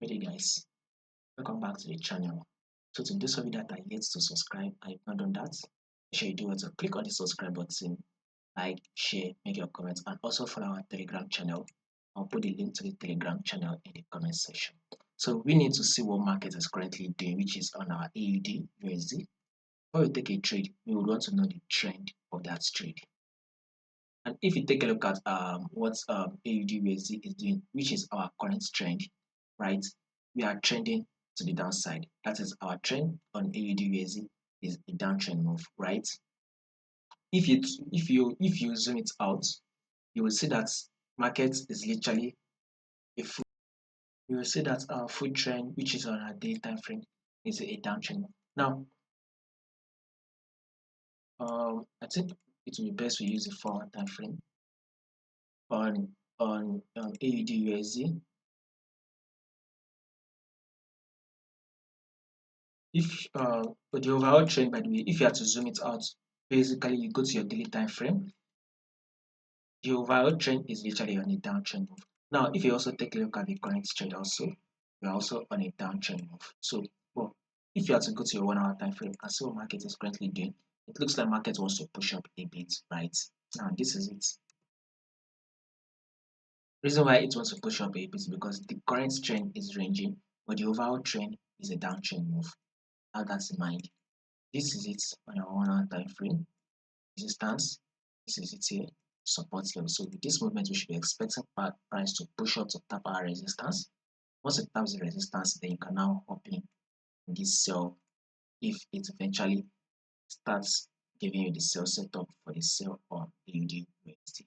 Hey guys, welcome back to the channel. So to those of you that are yet to subscribe and you've not done that, make sure you do it. So click on the subscribe button, like, share, make your comments, and also follow our Telegram channel. I'll put the link to the Telegram channel in the comment section. So we need to see what market is currently doing, which is on our AUD USD. Before we take a trade, we would want to know the trend of that trade. And if you take a look at what AUD USD is doing, which is our current trend, right? We are trending to the downside. That is our trend on AUD USD is a downtrend move, right? If you zoom it out, you will see that market is literally a full. You will see that our full trend, which is on our daily time frame, is a downtrend move. Now, I think it will be best we use the 4-hour time frame on AUD USD. If for the overall trend, by the way, if you have to zoom it out, basically you go to your daily time frame. The overall trend is literally on a downtrend move. Now, if you also take a look at the current trend, also you're also on a downtrend move. So, well, if you have to go to your 1-hour time frame and see what market is currently doing, it looks like market wants to push up a bit, right? Now, this is it. Reason why it wants to push up a bit is because the current trend is ranging, but the overall trend is a downtrend move. Have that in mind. This is it on your 1-hour time frame. Resistance, this is it here, support level. So with this movement, we should be expecting price to push up to tap our resistance. Once it taps the resistance, then you can now open this sell if it eventually starts giving you the sell setup for the sell on AUD USD.